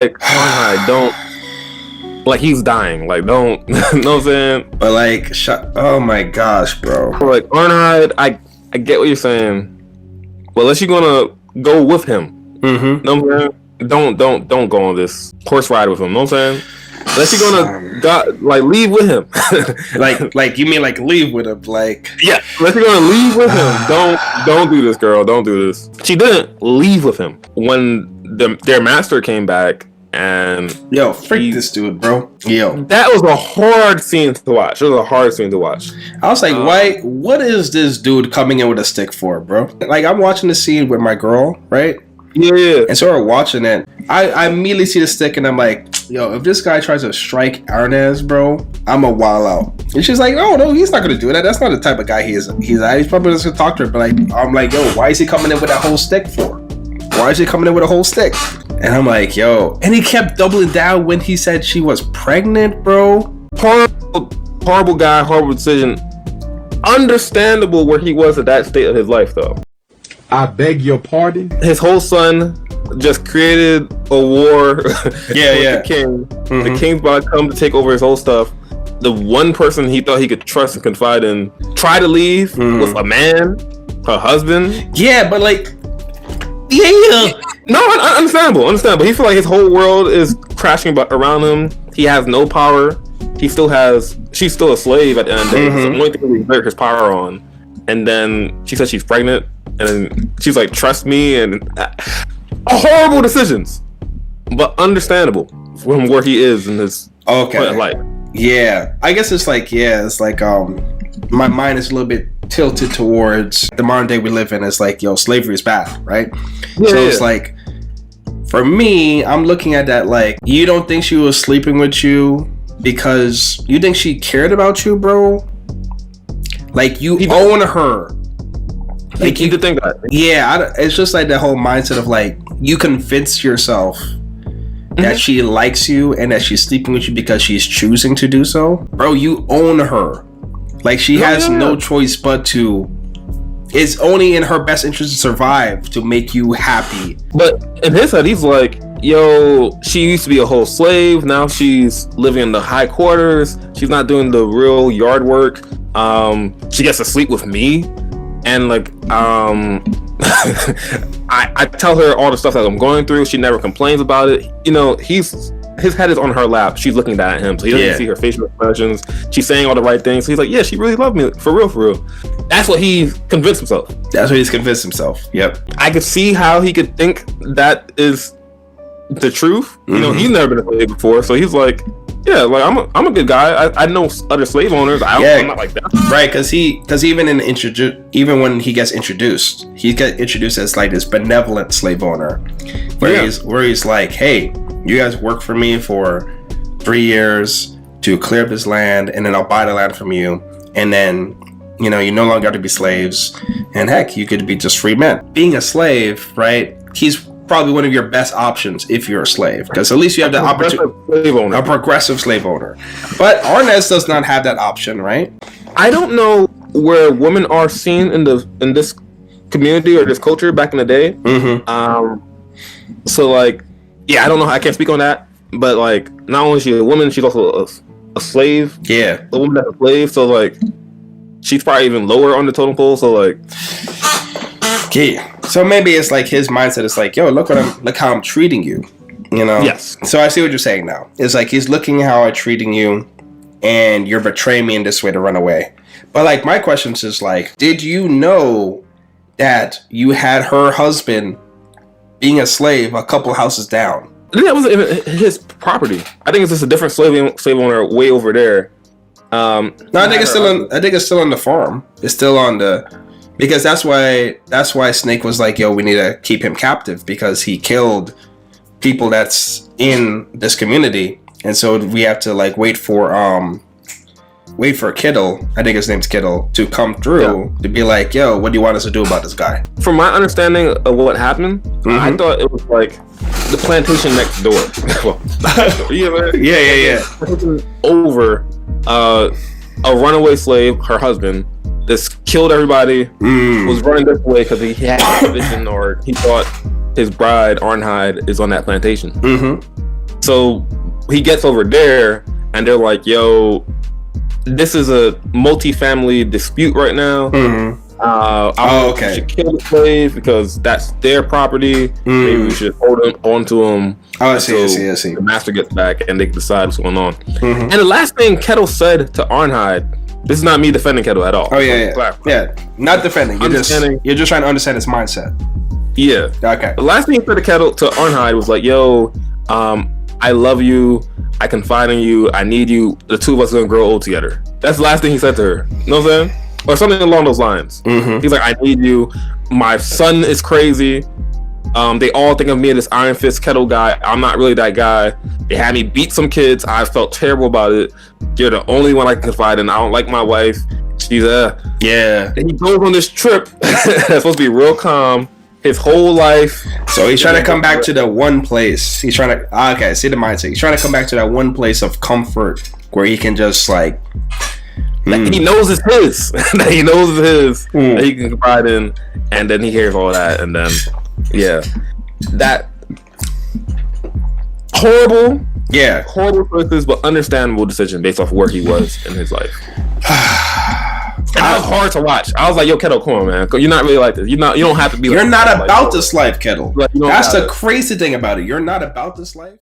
Arnhide, don't. Like, he's dying. Like, don't. You know what I'm saying? But like, oh my gosh, bro. Like, Arnhide, I get what you're saying. But unless you're gonna go with him, Mm-hmm. know what I'm saying? Don't go on this horse ride with him. Know what I'm saying? Unless you're gonna leave with him. like you mean like leave with him? Like, yeah. Unless you're gonna leave with him, don't do this, girl. Don't do this. She didn't leave with him when their master came back. And freak this dude, bro. That was a hard scene to watch. It was a hard scene to watch. I was like, why? What is this dude coming in with a stick for, bro? Like, I'm watching the scene with my girl, right? Yeah. And so we're watching it. I immediately see the stick, and I'm like, yo, if this guy tries to strike Arnaz, bro, I'm a wild out. And she's like, oh no, he's not gonna do that. That's not the type of guy he is. He's probably just gonna talk to her. But like, I'm like, yo, why is he coming in with that whole stick for? Why is he coming in with a whole stick? And I'm like, yo. And he kept doubling down when he said she was pregnant, bro. Horrible guy, horrible decision. Understandable where he was at that state of his life, though. I beg your pardon? His whole son just created a war with the king. Mm-hmm. The king's about to come to take over his whole stuff. The one person he thought he could trust and confide in tried to leave with a man, her husband. Yeah, but like... Yeah. No, understandable. He feel like his whole world is crashing around him. He has no power. She's still a slave at the end of the day. It's the only thing he exert his power on. And then she says she's pregnant, and then she's like, "Trust me," and horrible decisions, but understandable from where he is in his life. Yeah, I guess it's like my mind is a little bit tilted towards the modern day we live in. It's like, yo, slavery is bad, right? It's like, for me, I'm looking at that like, you don't think she was sleeping with you because you think she cared about you, bro? Like, you own her. Like, you could think that. Yeah, it's just like that whole mindset of like, you convince yourself that she likes you and that she's sleeping with you because she's choosing to do so. Bro, you own her. Like, she has no choice but to. It's only in her best interest to survive, to make you happy. But in his head, he's like, yo, she used to be a whole slave. Now she's living in the high quarters. She's not doing the real yard work. She gets to sleep with me. And like, I tell her all the stuff that I'm going through. She never complains about it. You know, his head is on her lap. She's looking down at him, so he doesn't see her facial expressions. She's saying all the right things. So he's like, yeah, she really loved me. For real. That's what he convinced himself. Yep. I could see how he could think that is the truth. You know, he's never been a slave before, so he's like, yeah, like I'm a good guy. I know other slave owners. I'm not like that. Right, because even when he gets introduced as like this benevolent slave owner, where he's like, hey, you guys work for me for 3 years to clear up this land, and then I'll buy the land from you, and then you no longer have to be slaves, and heck, you could be just free men. Being a slave, right? He's probably one of your best options if you're a slave, because at least you have the opportunity. A progressive slave owner. But Arnaz does not have that option, right? I don't know where women are seen in this community or this culture back in the day. So like, yeah, I don't know. I can't speak on that. But like, not only is she a woman, she's also a slave. Yeah, a woman that's a slave. So like, she's probably even lower on the totem pole. So like, okay. So maybe it's like his mindset is like, yo, look how I'm treating you. You know? Yes. So I see what you're saying now. It's like he's looking how I'm treating you, and you're betraying me in this way to run away. But like, my question is like, did you know that you had her husband being a slave a couple houses down? I think that was his property. I think it's just a different slave owner way over there. No, I think it's still on the farm. It's still on the. Because that's why Snake was like, yo, we need to keep him captive because he killed people that's in this community, and so we have to like wait for Ketil, I think his name's Ketil, to come through to be like, yo, what do you want us to do about this guy? From my understanding of what happened, I thought it was like the plantation next door. Yeah. Over a runaway slave, her husband. This killed everybody. Was running this way because he had a vision, or he thought his bride Arnhide is on that plantation. So he gets over there, and they're like, "Yo, this is a multi-family dispute right now. We should kill the slave because that's their property. Maybe we should hold them onto them. I see. The master gets back and they can decide what's going on." And the last thing Ketil said to Arnheid, this is not me defending Ketil at all. Oh yeah, not defending. You're just trying to understand his mindset. Yeah. Okay. The last thing he said to Ketil to Arnheid was like, "Yo, I love you. I confide in you. I need you. The two of us are gonna grow old together." That's the last thing he said to her. You know what I'm saying? Or something along those lines. He's like, "I need you. My son is crazy. They all think of me as this Iron Fist Ketil guy. I'm not really that guy. They had me beat some kids. I felt terrible about it. You're the only one I can confide in. I don't like my wife. She's yeah." And he goes on this trip that's supposed to be real calm. His whole life. So he's trying to come back to the one place. He's trying to see the mindset. He's trying to come back to that one place of comfort where he can just like. He knows it's his. That he knows it's his. That he can confide in, and then he hears all that, and then that horrible choices, but understandable decision based off where he was in his life. And that was hard to watch. I was like, "Yo, Ketil, come on, man. You're not really like this. You don't have to be. You're like not this. about this life, Ketil. Like, that's the crazy thing about it. You're not about this life."